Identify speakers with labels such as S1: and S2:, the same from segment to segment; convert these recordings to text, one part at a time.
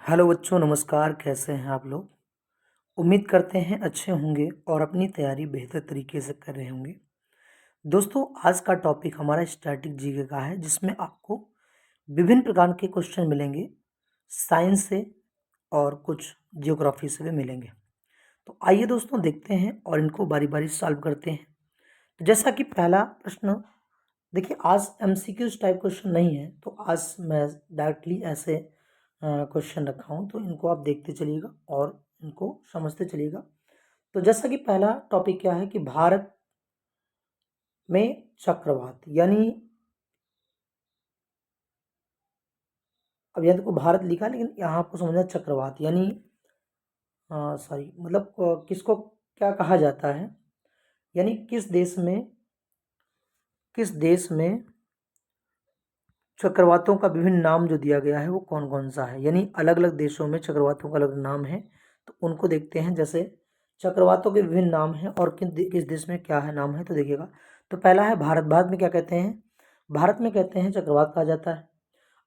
S1: Hello बच्चों, नमस्कार। कैसे हैं आप लोग? उम्मीद करते हैं अच्छे होंगे और अपनी तैयारी बेहतर तरीके से कर रहे होंगे। दोस्तों, आज का टॉपिक हमारा स्टैटिक जीके का है, जिसमें आपको विभिन्न प्रकार के क्वेश्चन मिलेंगे, साइंस से और कुछ जियोग्राफी से भी मिलेंगे। तो आइए दोस्तों, देखते हैं और इनको बारी बारी सॉल्व करते हैं। तो जैसा कि पहला प्रश्न, देखिए आज एमसीक्यूज टाइप क्वेश्चन नहीं है, तो आज मैं डायरेक्टली ऐसे क्वेश्चन रखा हूँ, तो इनको आप देखते चलिएगा और इनको समझते चलिएगा। तो जैसा कि पहला टॉपिक क्या है कि भारत में चक्रवात, यानी अब यहाँ देखो भारत लिखा है, लेकिन यहाँ आपको समझना है चक्रवात यानी सॉरी, मतलब किसको क्या कहा जाता है, यानी किस देश में चक्रवातों का विभिन्न नाम जो दिया गया है वो कौन कौन सा है, यानी अलग अलग देशों में चक्रवातों का अलग नाम है। तो उनको देखते हैं। जैसे चक्रवातों के विभिन्न नाम हैं और किस देश में क्या है नाम है, तो देखिएगा। तो पहला है भारत। भारत में क्या कहते हैं? भारत में कहते हैं चक्रवात कहा जाता है।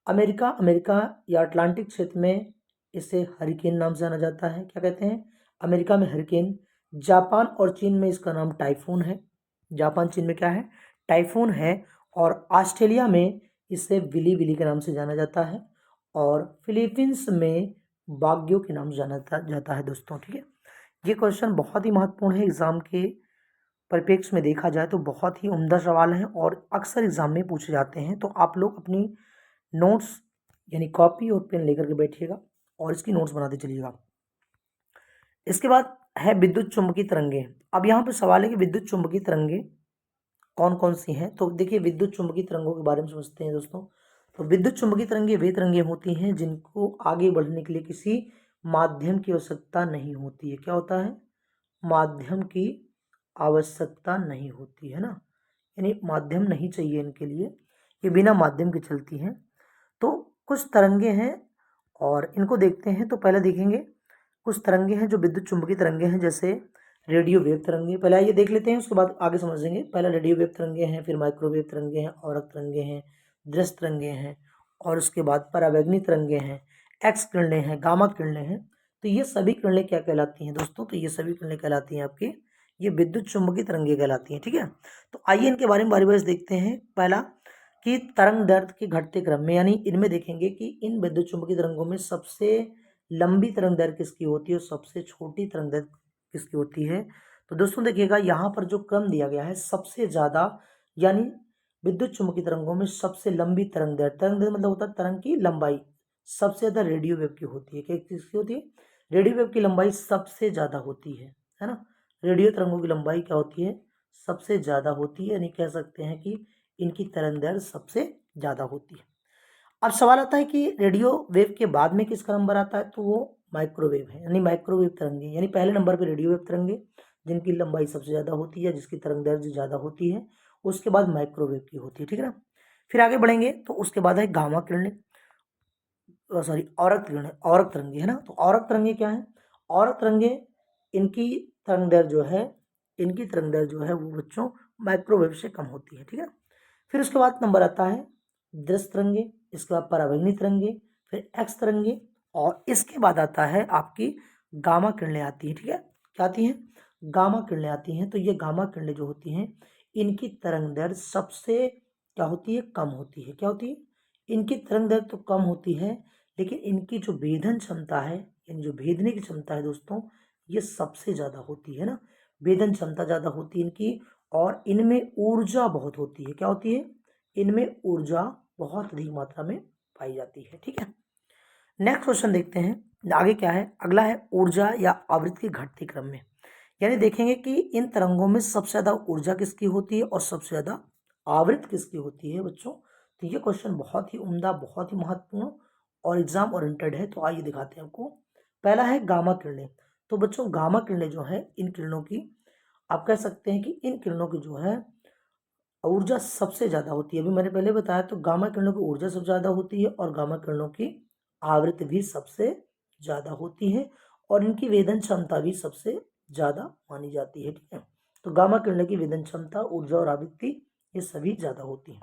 S1: अमेरिका, अमेरिका या अटलांटिक क्षेत्र में इसे हरिकेन नाम से जाना जाता है। क्या कहते हैं? अमेरिका में हरिकेन। जापान और चीन में इसका नाम टाइफून है। जापान चीन में क्या है? टाइफून है। और ऑस्ट्रेलिया में इसे विली विली के नाम से जाना जाता है। और फिलीपींस में बाग्यो के नाम से जाना जाता है दोस्तों। ठीक है, ये क्वेश्चन बहुत ही महत्वपूर्ण है। एग्जाम के परिप्रेक्ष्य में देखा जाए तो बहुत ही उम्दा सवाल है और अक्सर एग्जाम में पूछे जाते हैं। तो आप लोग अपनी नोट्स यानी कॉपी और पेन लेकर के बैठिएगा और इसकी नोट्स बनाते चलिएगा। इसके बाद है विद्युत चुंबकीय तरंगे। अब यहाँ पे सवाल है कि विद्युत चुंबकीय तरंगे कौन कौन सी हैं। तो देखिए, विद्युत चुंबकीय तरंगों के बारे में समझते हैं दोस्तों। तो विद्युत चुंबकीय तरंगे वे तरंगे होती हैं जिनको आगे बढ़ने के लिए किसी माध्यम की आवश्यकता नहीं होती है। क्या होता है? माध्यम की आवश्यकता नहीं होती है ना, यानी माध्यम नहीं चाहिए इनके लिए, ये बिना माध्यम के चलती हैं। तो कुछ तरंगे हैं और इनको देखते हैं। तो पहले देखेंगे कुछ तरंगे हैं जो विद्युत चुंबकीय तरंगे हैं, जैसे रेडियो वेव तरंगे। पहले ये देख लेते हैं, उसके बाद आगे समझेंगे। पहले रेडियो वेव तरंगे हैं, फिर माइक्रोवेव तरंगे हैं, औरक तरंगे हैं, दृश्य तरंगे हैं, और उसके बाद परावैंगनी तरंगे हैं, एक्स किरणें हैं, गामा किरणें हैं। तो ये सभी किरणें क्या कहलाती हैं दोस्तों? तो ये सभी किरणें कहलाती हैं आपकी, ये विद्युत चुंबकीय तरंगे कहलाती हैं। ठीक है, तो आइए इनके बारे में बारी बारी देखते हैं। पहला कि तरंग दैर्ध्य के घटते क्रम में, यानी इनमें देखेंगे कि इन विद्युत चुंबकीय तरंगों में सबसे लंबी तरंग दैर्ध्य किसकी होती है और सबसे छोटी तरंग दैर्ध्य किसकी होती है। तो दोस्तों देखिएगा, यहाँ पर जो क्रम दिया गया है, सबसे ज्यादा यानी विद्युत चुंबकीय तरंगों में सबसे लंबी तरंग दैर्ध्य मतलब होता है तरंग की लंबाई, सबसे ज्यादा रेडियो वेव की होती है। क्या किसकी होती है? रेडियो वेव की लंबाई सबसे ज्यादा होती है ना। रेडियो तरंगों की लंबाई क्या होती है? सबसे ज्यादा होती है, यानी कह सकते हैं कि इनकी तरंग दैर्ध्य सबसे ज्यादा होती है। अब सवाल आता है कि रेडियो वेव के बाद में किसका नंबर आता है? तो वो माइक्रोवेव है, यानी माइक्रोवेव तरंगे, यानी पहले नंबर पे रेडियो वेव तरंगे जिनकी लंबाई सबसे ज्यादा होती है, जिसकी तरंग दैर्ध्य ज्यादा होती है, उसके बाद माइक्रोवेव की होती है। ठीक है ना। फिर आगे बढ़ेंगे तो उसके बाद है गामा किरणें, सॉरी औरक किरणें, औरक तरंगे, है ना। तो औरक तरंगे क्या है? औरक तरंगे, इनकी तरंग दैर्ध्य जो है, इनकी तरंग दैर्ध्य जो है वो बच्चों माइक्रोवेव से कम होती है। ठीक है, फिर उसके बाद नंबर आता है दृश्य तरंगे, इसके बाद परावैंगनी तरंगे, फिर एक्स तरंगे, और इसके बाद आता है आपकी गामा किरणें आती हैं। ठीक है, क्या आती हैं? गामा किरणें आती हैं। तो ये गामा किरणें जो होती हैं, इनकी तरंग दैर्ध्य सबसे क्या होती है? कम होती है। क्या होती है? इनकी तरंग दैर्ध्य तो कम होती है, लेकिन इनकी जो भेदन क्षमता है, यानी जो भेदने की क्षमता है दोस्तों, ये सबसे ज्यादा होती है ना। भेदन क्षमता ज्यादा होती है इनकी, और इनमें ऊर्जा बहुत होती है। क्या होती है? इनमें ऊर्जा बहुत अधिक मात्रा में पाई जाती है। ठीक है, नेक्स्ट क्वेश्चन देखते हैं आगे क्या है। अगला है ऊर्जा या आवृत्ति के घटते क्रम में, यानी देखेंगे कि इन तरंगों में सबसे ज्यादा ऊर्जा किसकी होती है और सबसे ज्यादा आवृत्ति किसकी होती है बच्चों। तो ये क्वेश्चन बहुत ही उम्दा, बहुत ही महत्वपूर्ण और एग्जाम ओरिएंटेड है। तो आइए दिखाते हैं आपको। पहला है गामा किरणें। तो बच्चों गामा किरणें जो है, इन किरणों की आप कह सकते हैं कि इन किरणों की जो है ऊर्जा सबसे ज्यादा होती है। अभी मैंने पहले बताया, तो गामा किरणों की ऊर्जा सबसे ज्यादा होती है और गामा किरणों की आवृत्ति भी सबसे ज्यादा होती है, और इनकी वेदन क्षमता भी सबसे ज्यादा मानी जाती है। ठीक है, तो गामा किरणों की वेदन क्षमता, ऊर्जा और आवृत्ति ये सभी ज्यादा होती है।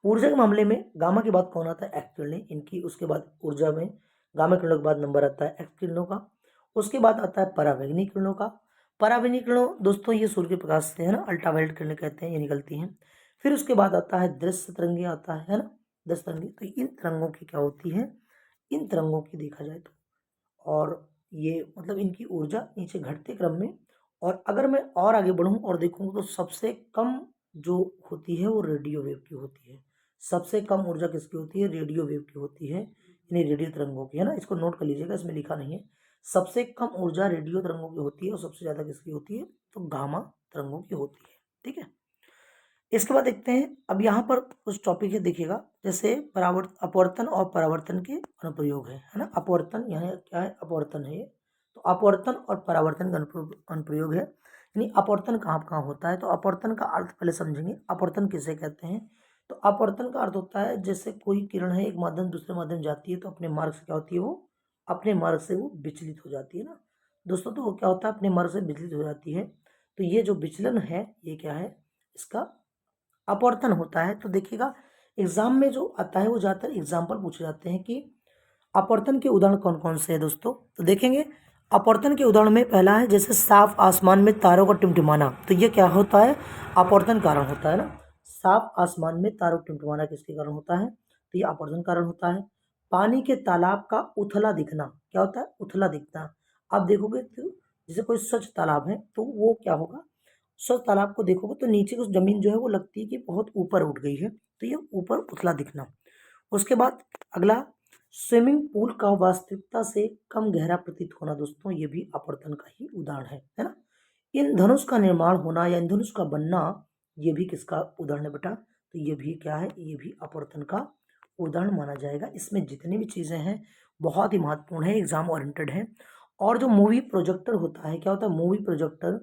S1: ऊर्जा के मामले में गामा के बाद कौन आता है? एक्स किरणें। इनकी उसके बाद ऊर्जा में गामा किरणों के बाद नंबर आता है एक्स किरणों का। उसके बाद आता है परावैंगनी किरणों का। परावैंगनी किरणों दोस्तों ये सूर्य के प्रकाश से है ना अल्ट्रावायलेट किरणें कहते हैं, ये निकलती हैं। फिर उसके बाद आता है दृश्य तरंगे आता है ना, दृश्य तरंगे। तो इन तरंगों की क्या होती है, इन तरंगों की देखा जाए तो, और ये मतलब इनकी ऊर्जा नीचे घटते क्रम में, और अगर मैं और आगे बढ़ूं और देखूं तो सबसे कम जो होती है वो रेडियो वेव की होती है। सबसे कम ऊर्जा किसकी होती है, रेडियो वेव की होती है, यानी रेडियो तरंगों की, है ना। इसको नोट कर लीजिएगा, इसमें लिखा नहीं है। सबसे कम ऊर्जा रेडियो तरंगों की होती है और सबसे ज़्यादा किसकी होती है, तो गामा तरंगों की होती है। ठीक है, इसके बाद देखते हैं अब यहाँ पर कुछ टॉपिक है, देखिएगा। जैसे अपवर्तन और परावर्तन के अनुप्रयोग है ना। अपवर्तन यहाँ क्या है, अपवर्तन है ये। तो अपवर्तन और परावर्तन का अनुप्रयोग है, यानी अपवर्तन कहाँ कहाँ होता है। तो अपवर्तन का अर्थ पहले समझेंगे, अपवर्तन किसे कहते हैं। तो अपवर्तन का अर्थ होता है जैसे कोई किरण है, एक माध्यम दूसरे माध्यम जाती है तो अपने मार्ग से क्या होती है, वो अपने मार्ग से वो विचलित हो जाती है ना दोस्तों। तो वो क्या होता है, अपने मार्ग से विचलित हो जाती है। तो ये जो विचलन है ये क्या है, इसका अपवर्तन होता है। तो देखिएगा एग्जाम में जो आता है वो ज़्यादातर एग्जाम्पल पूछे जाते हैं कि अपवर्तन के उदाहरण कौन कौन से हैं दोस्तों। तो देखेंगे अपवर्तन के उदाहरण में पहला है जैसे साफ आसमान में तारों का टिमटिमाना। तो ये क्या होता है, अपवर्तन कारण होता है ना। साफ आसमान में तारों का टिमटिमाना किसके कारण होता है, तो ये अपवर्तन कारण होता है। पानी के तालाब का उथला दिखना, क्या होता है, उथला दिखना। आप देखोगे तो जैसे कोई स्वच्छ तालाब है तो वो क्या होगा, स्वच्छ तालाब को देखोगे तो नीचे की जमीन जो है वो लगती है कि बहुत ऊपर उठ गई है, तो ये ऊपर उथला दिखना। उसके बाद अगला स्विमिंग पूल का वास्तविकता से कम गहरा प्रतीत होना दोस्तों, ये भी अपवर्तन का ही उदाहरण है ना। इंद्रधनुष का निर्माण होना या इंद्रधनुष का बनना, ये भी किसका उदाहरण है बेटा, तो ये भी क्या है, ये भी अपवर्तन का उदाहरण माना जाएगा। इसमें जितनी भी चीजें हैं बहुत ही महत्वपूर्ण है, एग्जाम ओरिएंटेड है। और जो मूवी प्रोजेक्टर होता है, क्या होता है, मूवी प्रोजेक्टर,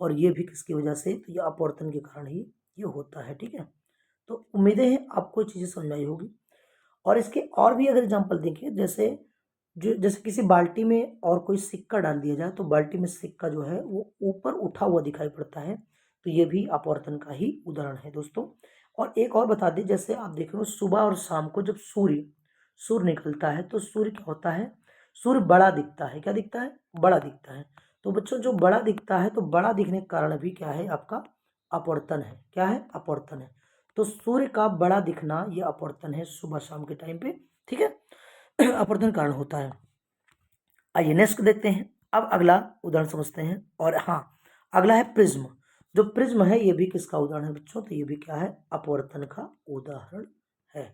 S1: और ये भी किसकी वजह से, तो ये अपवर्तन के कारण ही ये होता है। ठीक है, तो उम्मीदें हैं आपको चीजें समझ आई होगी। और इसके और भी अगर एग्जाम्पल देखिए, जैसे किसी बाल्टी में और कोई सिक्का डाल दिया जाए तो बाल्टी में सिक्का जो है वो ऊपर उठा हुआ दिखाई पड़ता है, तो ये भी अपवर्तन का ही उदाहरण है दोस्तों। और एक और बता दें, जैसे आप देख रहे हो सुबह और शाम को जब सूर्य सूर्य निकलता है तो सूर्य क्या होता है, सूर्य बड़ा दिखता है, क्या दिखता है, बड़ा दिखता है। तो बच्चों जो बड़ा दिखता है तो बड़ा दिखने के कारण भी क्या है, आपका अपवर्तन है, क्या है, अपवर्तन है। तो सूर्य का बड़ा दिखना ये अपवर्तन है सुबह शाम के टाइम पे। ठीक है, अपवर्तन कारण होता है। आइए नेक्स्ट देखते हैं, अब अगला उदाहरण समझते हैं। और हाँ, अगला है प्रिज्म। जो प्रिज्म है ये भी किसका उदाहरण है बच्चों, तो ये भी क्या है, अपवर्तन का उदाहरण है।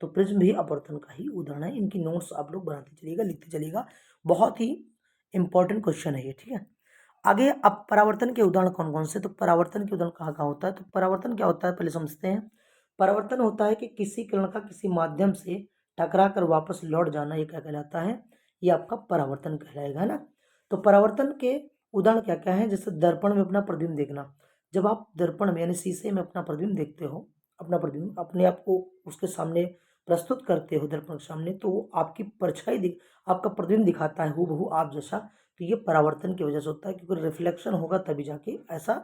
S1: तो प्रिज्म भी अपवर्तन का ही उदाहरण है। इनकी नोट्स आप लोग बनाते चलिएगा, लिखते चलिएगा, बहुत ही इंपॉर्टेंट क्वेश्चन है ये। ठीक है, आगे अब परावर्तन के उदाहरण कौन कौन से, तो परावर्तन के उदाहरण कहाँ कहाँ होता है। तो परावर्तन क्या होता है पहले समझते हैं। परावर्तन होता है कि किसी किरण का किसी माध्यम से टकरा कर वापस लौट जाना, ये क्या कहलाता है, ये आपका परावर्तन कहलाएगा, है ना। तो परावर्तन के उदाहरण क्या क्या है, जैसे दर्पण में अपना प्रतिबिंब देखना। जब आप दर्पण में यानी शीशे में अपना प्रतिबिंब देखते हो, अपना प्रतिबिंब अपने आप को उसके सामने प्रस्तुत करते हो दर्पण के सामने, तो वो आपकी परछाई आपका प्रतिबिंब दिखाता है हूबहू आप जैसा। तो ये परावर्तन की वजह से होता है, क्योंकि रिफ्लेक्शन होगा तभी जाके ऐसा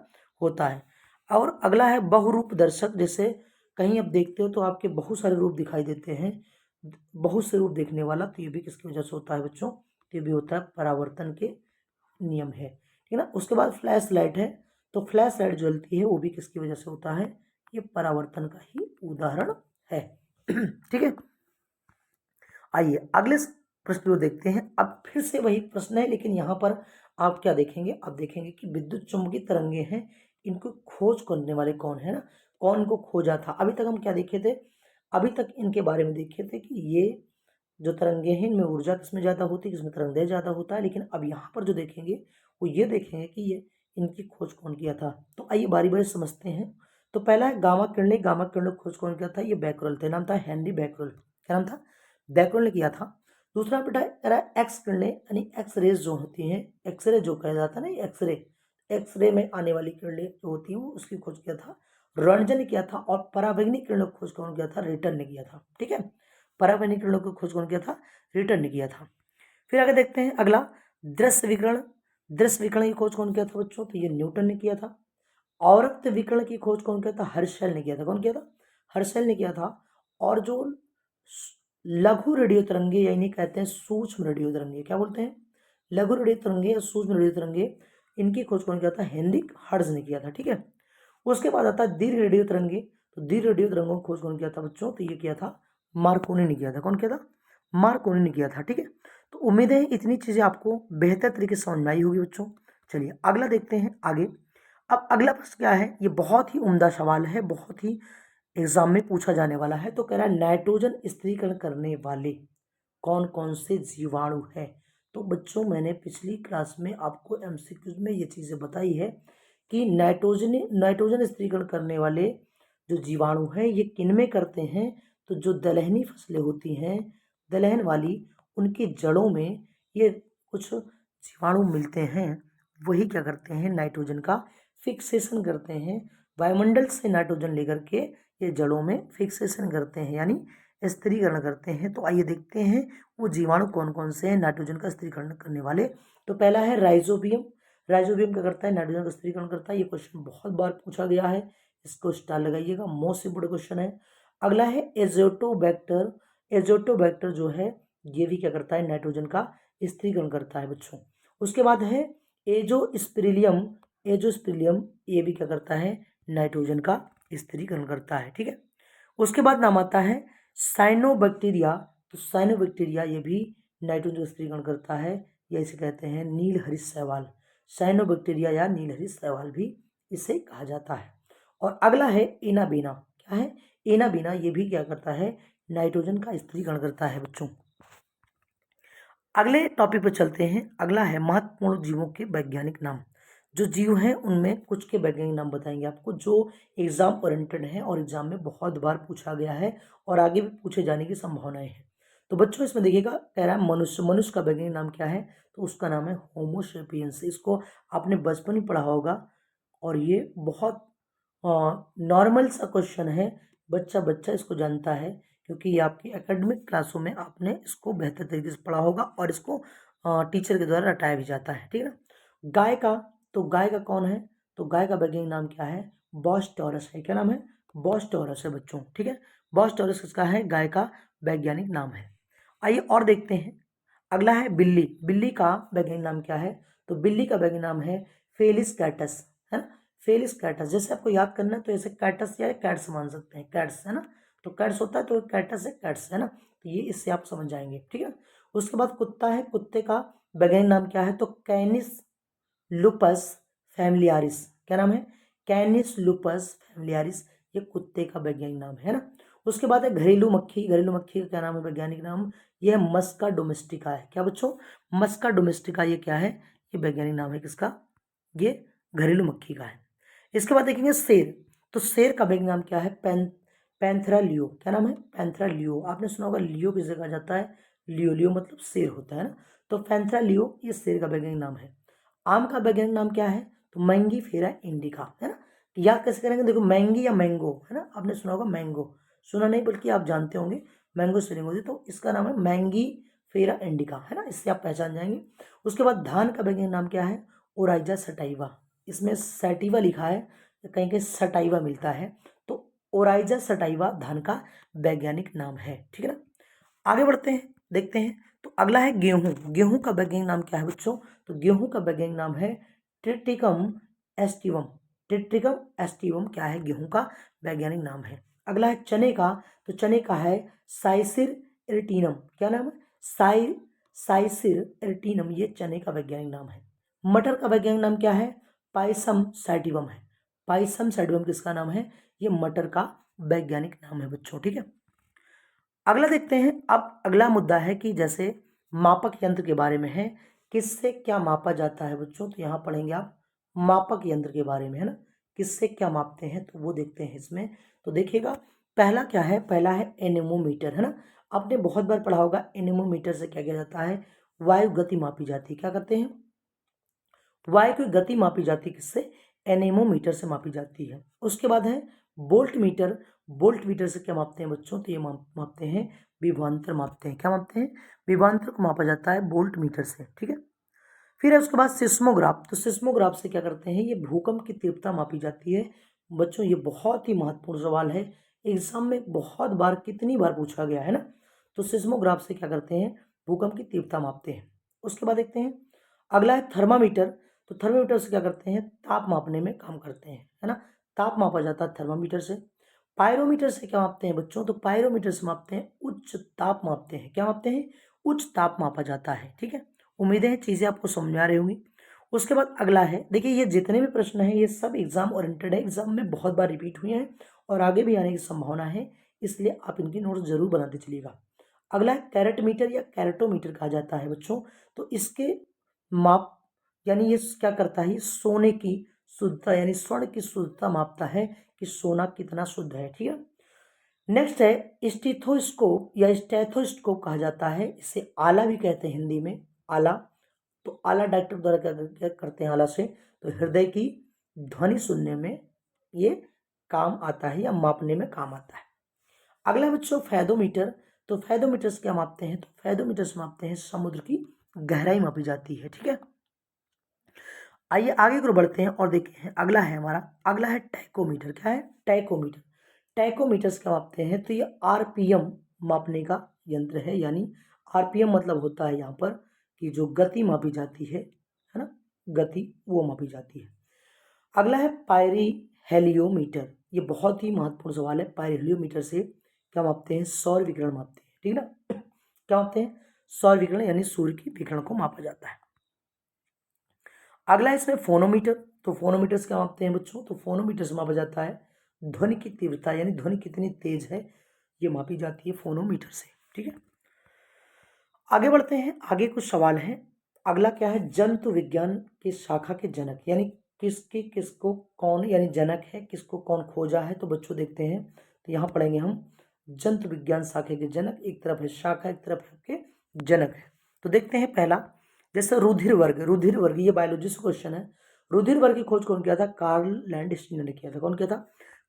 S1: होता है। और अगला है बहुरूप दर्शक। जैसे कहीं आप देखते हो तो आपके बहुत सारे रूप दिखाई देते हैं, बहुत से रूप देखने वाला, तो ये भी किसकी वजह से होता है बच्चों, तो ये भी होता है परावर्तन के नियम है। ठीक है ना। उसके बाद फ्लैश लाइट है। तो फ्लैश लाइट जलती है वो भी किसकी वजह से होता है, ये परावर्तन का ही उदाहरण है। ठीक है, आइए अगले प्रश्न को देखते हैं। अब फिर से वही प्रश्न है, लेकिन यहाँ पर आप क्या देखेंगे, आप देखेंगे कि विद्युत चुंबकीय तरंगे हैं, इनको खोज करने वाले कौन है ना, कौन इनको खोजा था। अभी तक हम क्या देखे थे, अभी तक इनके बारे में देखे थे कि ये जो तरंगे हैं इनमें ऊर्जा किसमें ज़्यादा होती है, किसमें तरंगदैर्घ्य ज़्यादा होता है। लेकिन अब यहाँ पर जो देखेंगे वो ये देखेंगे कि ये इनकी खोज कौन किया था। तो आइए बारी बारी समझते हैं। तो पहला है गामा किरणें। गामा किरणें की खोज कौन किया था, ये बैकरल थे, नाम था हेनरी बैकरल। क्या नाम था, बैकरल ने किया था। दूसरा बेटा एक्स किरणें यानी एक्स रेज जो होती हैं, एक्सरे जो कहा जाता है ना, एक्सरे, एक्सरे में आने वाली किरणें जो होती हैं वो उसकी खोज किया था रॉन्टजन ने किया था। और परावैंगनिक किरणों की खोज कौन किया था, रिटर्न ने किया था। ठीक है, परावैंगनिक किरणों की खोज कौन किया था, रिटर्न ने किया था। फिर आगे देखते हैं अगला दृश्य विकिरण। दृश्य विकिरण की खोज कौन किया था बच्चों, तो ये न्यूटन ने किया था। औरक्त विकिरण की खोज कौन किया था, हर्शल ने किया था। कौन किया था, हर्शल ने किया था। और जो लघु रेडियो तरंगे या इन्हें कहते हैं सूक्ष्म रेडियो तरंगे। क्या बोलते हैं? लघु रेडियो तरंगे या सूक्ष्म रेडियो तरंगे, इनकी खोज कौन किया था? हेनरिक हर्ट्ज ने किया था। ठीक है, उसके बाद आता है दीर्घ रेडियो तरंगे। तो दीर्घ रेडियो तरंगों की खोज कौन किया था बच्चों? तो ये किया था मार्कोनी ने किया था। कौन किया था? मार्कोनी ने किया था। ठीक है, तो उम्मीद है इतनी चीजें आपको बेहतर तरीके से समझ में आई होगी बच्चों। चलिए अगला देखते हैं आगे। अब अगला प्रश्न क्या है? ये बहुत ही उम्दा सवाल है, बहुत ही एग्जाम में पूछा जाने वाला है। तो कह रहा है नाइट्रोजन स्थिरीकरण करने वाले कौन कौन से जीवाणु हैं? तो बच्चों मैंने पिछली क्लास में आपको एमसीक्यूज में ये चीजें बताई है कि नाइट्रोजन स्थिरीकरण करने वाले जो जीवाणु हैं ये किन में करते हैं? तो जो दलहनी फसलें होती हैं, दलहन वाली, उनकी जड़ों में ये कुछ जीवाणु मिलते हैं, वही क्या करते हैं? नाइट्रोजन का फिक्सेशन करते हैं। वायुमंडल से नाइट्रोजन लेकर के ये जड़ों में फिक्सेशन करते हैं, यानी स्थिरीकरण करते हैं। तो आइए देखते हैं वो जीवाणु कौन कौन से हैं नाइट्रोजन का स्थिरीकरण करने वाले। तो पहला है राइजोबियम। राइजोबियम क्या करता है? नाइट्रोजन का स्थिरीकरण करता है। ये क्वेश्चन बहुत बार पूछा गया है, इसको स्टार लगाइएगा, मोस्ट इंपोर्टेंट क्वेश्चन है। अगला है एजोटोबैक्टर। एजोटोबैक्टर जो है ये भी क्या करता है? नाइट्रोजन का स्थिरीकरण करता है बच्चों। उसके बाद है एजोस्पिरिलियम। एजोस्पिरिलियम ये भी क्या करता है? नाइट्रोजन का स्थिरीकरण करता है। ठीक है, उसके बाद नाम आता है साइनोबैक्टीरिया। तो साइनोबैक्टीरिया ये भी नाइट्रोजन का स्थिरीकरण करता है, या इसे कहते हैं नीलहरित शैवाल। साइनोबैक्टीरिया या नीलहरित शैवाल भी इसे कहा जाता है। और अगला है एनाबेना। क्या है? एनाबेना ये भी क्या करता है? नाइट्रोजन का स्थिरीकरण करता है बच्चों। अगले टॉपिक पर चलते हैं। अगला है महत्वपूर्ण जीवों के वैज्ञानिक नाम। जो जीव हैं उनमें कुछ के वैज्ञानिक नाम बताएंगे आपको, जो एग्जाम ओरिएंटेड है और एग्जाम में बहुत बार पूछा गया है और आगे भी पूछे जाने की संभावनाएं हैं। तो बच्चों इसमें देखिएगा, कह रहा है मनुष्य। मनुष्य का वैज्ञानिक नाम क्या है? तो उसका नाम है होमो सेपियंस। इसको आपने बचपन में पढ़ा होगा और ये बहुत नॉर्मल सा क्वेश्चन है, बच्चा बच्चा इसको जानता है, क्योंकि ये आपकी एकेडमिक क्लासों में आपने इसको बेहतर तरीके से पढ़ा होगा और इसको टीचर के द्वारा रटाया भी जाता है। ठीक है ना। गाय का, तो गाय का कौन है? तो गाय का वैज्ञानिक नाम क्या है? बॉस टॉरस है। क्या नाम है? बॉस टॉरस है बच्चों। ठीक है, बॉस टॉरस किसका है? गाय का वैज्ञानिक नाम है। आइए और देखते हैं। अगला है बिल्ली। बिल्ली का वैज्ञानिक नाम क्या है? तो बिल्ली का वैज्ञानिक नाम है फेलिस कैटस, है ना। फेलिस कैटस, जैसे आपको याद करना है तो ऐसे कैटस या कैट्स मान सकते हैं, कैट्स, है ना। तो कैट्स होता है तो कैटस है, कैट्स, है ना। तो ये इससे आप समझ जाएंगे। ठीक है, उसके बाद कुत्ता है। कुत्ते का वैज्ञानिक नाम क्या है? तो कैनिस लुपस फैमिलियारिस। क्या नाम है? कैनिस लुपस फैमिलियारिस, ये कुत्ते का वैज्ञानिक नाम है ना। उसके बाद है घरेलू मक्खी। घरेलू मक्खी का क्या नाम है वैज्ञानिक नाम? ये मस्का डोमेस्टिका है। क्या बच्चों? मस्का डोमेस्टिका ये क्या है? ये वैज्ञानिक नाम है किसका? ये घरेलू मक्खी का है। इसके बाद देखेंगे शेर। तो शेर का वैज्ञानिक नाम क्या है? Panthera leo. क्या नाम है? Panthera leo. आपने सुना होगा लियो किसे कहा जाता है? लियो, लियो मतलब शेर होता है ना। तो पैंथेरा लियो ये शेर का वैज्ञानिक नाम है। आम का वैज्ञानिक नाम क्या है? तो मैंगी फेरा इंडिका, है ना। याद कैसे करेंगे? देखो मैंगी या मैंगो, है ना, आपने सुना होगा मैंगो, सुना नहीं बल्कि आप जानते होंगे, मैंगो स्पेलिंग होती है, तो इसका नाम है मैंगी फेरा इंडिका, है ना, इससे आप पहचान जाएंगे। उसके बाद धान का वैज्ञानिक नाम क्या है? Oryza sativa. इसमें सैटिवा लिखा है, कहीं कहीं सटाइवा मिलता है, तो ओराइजा सटाइवा धान का वैज्ञानिक नाम है। ठीक है ना। आगे बढ़ते हैं, देखते हैं। तो अगला है गेहूं। गेहूं का वैज्ञानिक नाम क्या है बच्चों? तो गेहूं का वैज्ञानिक नाम है ट्रिटिकम एस्टिवम। ट्रिटिकम एस्टिवम क्या है? गेहूं का वैज्ञानिक नाम है। अगला है चने का। तो चने का है साइसिर एर्टिनम। क्या नाम है? साइसिर एर्टिनम, ये चने का वैज्ञानिक नाम है। मटर का वैज्ञानिक नाम क्या है? पाइसम सैटिवम है। पाइसम सैटिवम किसका नाम है? ये मटर का वैज्ञानिक नाम है बच्चों। ठीक है, अगला देखते हैं। अब अगला मुद्दा है कि जैसे मापक यंत्र के बारे में है, किससे क्या मापा जाता है बच्चों? तो यहाँ पढ़ेंगे आप मापक यंत्र के बारे में, है ना, किससे क्या मापते हैं, तो वो देखते हैं इसमें। तो देखिएगा, पहला क्या है? पहला है एनेमोमीटर, है ना। आपने बहुत बार पढ़ा होगा एनेमोमीटर से क्या किया जाता है? वायु गति मापी जाती है। क्या करते हैं? वायु की गति मापी जाती है किससे? एनेमोमीटर से मापी जाती है। उसके बाद है बोल्ट मीटर। बोल्ट मीटर से क्या मापते हैं बच्चों? तो ये मापते हैं विभवांतर मापते हैं। क्या मापते हैं? विभवांतर को मापा जाता है बोल्ट मीटर से। ठीक है, फिर है उसके बाद सिस्मोग्राफ। तो सिस्मोग्राफ से क्या करते हैं? ये भूकंप की तीव्रता मापी जाती है बच्चों। ये बहुत ही महत्वपूर्ण सवाल है, एग्जाम में बहुत बार, कितनी बार पूछा गया है ना। तो सिस्मोग्राफ से क्या करते हैं, भूकंप की तीव्रता मापते हैं। उसके बाद देखते हैं अगला है थर्मामीटर। तो थर्मामीटर से क्या करते हैं, ताप मापने में काम करते हैं, है ना, ताप मापा जाता है थर्मामीटर से। पायरोमीटर से क्या मापते हैं बच्चों, तो पायरोमीटर से मापते हैं उच्च ताप मापते हैं। क्या मापते हैं, उच्च ताप मापा जाता है। ठीक है, उम्मीदें हैं चीजें आपको समझ आ रही होंगी। उसके बाद अगला है, देखिए ये जितने भी प्रश्न हैं ये सब एग्जाम ओरिएंटेड है, एग्जाम में बहुत बार रिपीट हुए हैं और आगे भी आने की संभावना है, इसलिए आप इनकी नोट्स जरूर बनाते चलिएगा। अगला है कैरेटमीटर या कैरेटोमीटर कहा जाता है बच्चों। तो इसके माप यानी ये क्या करता है, सोने की शुद्धता यानी स्वर्ण की शुद्धता मापता है कि सोना कितना शुद्ध है। ठीक है, नेक्स्ट है स्टीथोस्कोप या स्टेथोस्कोप कहा जाता है, इसे आला भी कहते हैं हिंदी में, आला। तो आला डॉक्टर द्वारा क्या करते हैं, आला से तो हृदय की ध्वनि सुनने में ये काम आता है या मापने में काम आता है। अगला बच्चों फैदोमीटर। तो फैदोमीटर से क्या मापते हैं, तो फैदोमीटर से मापते हैं समुद्र की गहराई मापी जाती है। ठीक है, आइए आगे की ओर बढ़ते हैं और देखते हैं अगला है हमारा, अगला है टैकोमीटर। क्या है, टैकोमीटर। टैकोमीटर से क्या मापते हैं, तो ये आरपीएम मापने का यंत्र है, यानी आरपीएम मतलब होता है यहाँ पर कि जो गति मापी जाती है ना, गति वो मापी जाती है। अगला है पायरीहेलियोमीटर। ये बहुत ही महत्वपूर्ण सवाल है। पायरीहेलियोमीटर से क्या मापते हैं, सौर विकिरण मापते हैं। ठीक है ना, क्या मापते हैं, सौर विकिरण यानी सूर्य की विकिरण को मापा जाता है। अगला है इसमें फोनोमीटर। तो फोनोमीटर से क्या मापते हैं बच्चों, तो फोनोमीटर से मापा जाता है ध्वनि की तीव्रता यानी ध्वनि कितनी तेज है, ये मापी जाती है फोनोमीटर से। ठीक है, आगे बढ़ते हैं, आगे कुछ सवाल हैं। अगला क्या है, जंतु विज्ञान की शाखा के जनक यानी किसको कौन यानी जनक है, किसको कौन खोजा है। तो बच्चों देखते हैं, तो यहाँ पढ़ेंगे हम जंतु विज्ञान शाखा के जनक, एक तरफ है शाखा, एक तरफ है के जनक है। तो देखते हैं पहला, जैसे रुधिर वर्ग। रुधिर वर्ग ये बायोलॉजी से क्वेश्चन है। रुधिर वर्ग की खोज कौन किया था, कार्ल लैंड स्टीनर ने किया था। कौन किया था,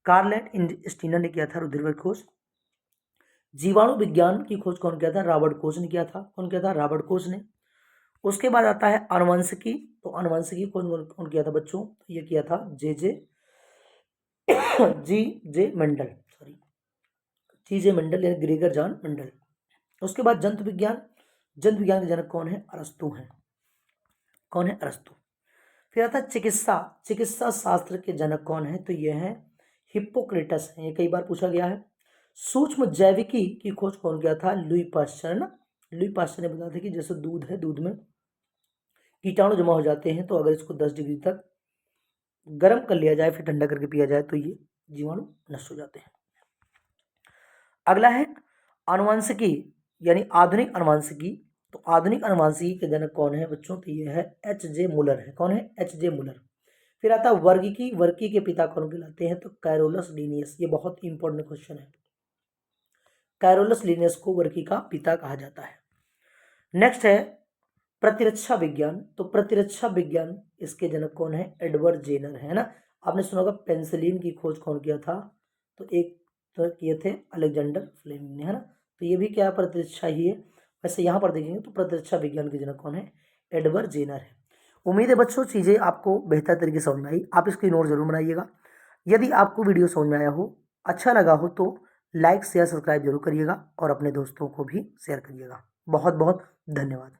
S1: कार्ल लैंड स्टीनर ने किया था रुधिर वर्ग खोज। जीवाणु विज्ञान की खोज कौन किया था, रॉबर्ट कोच ने किया था। कौन किया था, रॉबर्ट कोच ने। उसके बाद आता है अनुवंशिकी। तो अनुवंशिकी खोज कौन किया था बच्चों, तो ये किया था जी जे मेंडल, सॉरी जी जे मेंडल यानी ग्रेगर जॉन मेंडल। उसके बाद जंतु विज्ञान। जंतु विज्ञान के जनक कौन है, अरस्तु हैं। कौन है, अरस्तु। फिर आता है चिकित्सा। चिकित्सा शास्त्र के जनक कौन है, तो ये है हिप्पोक्रेटस है, ये कई बार पूछा गया है। सूक्ष्म जैविकी की खोज कौन किया था, लुई पाश्चर ना। लुई पाश्चर ने बताया था कि जैसे दूध है, दूध में कीटाणु जमा हो जाते हैं, तो अगर इसको 10 डिग्री तक गर्म कर लिया जाए फिर ठंडा करके पिया जाए तो ये जीवाणु नष्ट हो जाते हैं। अगला है आनुवंशिकी यानी आधुनिक आनुवंशिकी। तो आधुनिक आनुवंशिकी के जनक कौन है बच्चों, तो ये है एच.जे. मुलर है। कौन है, एच.जे. मुलर। फिर आता है वर्गीकी। वर्गीकी के पिता कौन कहलाते हैं, तो कैरोलस लिनियस। ये बहुत इंपॉर्टेंट क्वेश्चन है, कैरोलस लिनियस को वर्गीकी का पिता कहा जाता है। नेक्स्ट है प्रतिरक्षा विज्ञान। तो प्रतिरक्षा विज्ञान इसके जनक कौन है, एडवर्ड जेनर है ना। आपने सुना होगा पेंसिलिन की खोज कौन किया था, तो एक तो किए थे अलेक्जेंडर फ्लेमिंग ने, है ना। तो ये भी क्या प्रतिरक्षा ही है। वैसे यहाँ पर देखेंगे तो प्रतिरक्षा विज्ञान के जनक कौन है, एडवर्ड जेनर है। उम्मीद है बच्चों चीज़ें आपको बेहतर तरीके से समझ में आई। आप इसकी नोट जरूर बनाइएगा। यदि आपको वीडियो समझ में आया हो, अच्छा लगा हो, तो लाइक शेयर सब्सक्राइब जरूर करिएगा और अपने दोस्तों को भी शेयर करिएगा। बहुत बहुत धन्यवाद।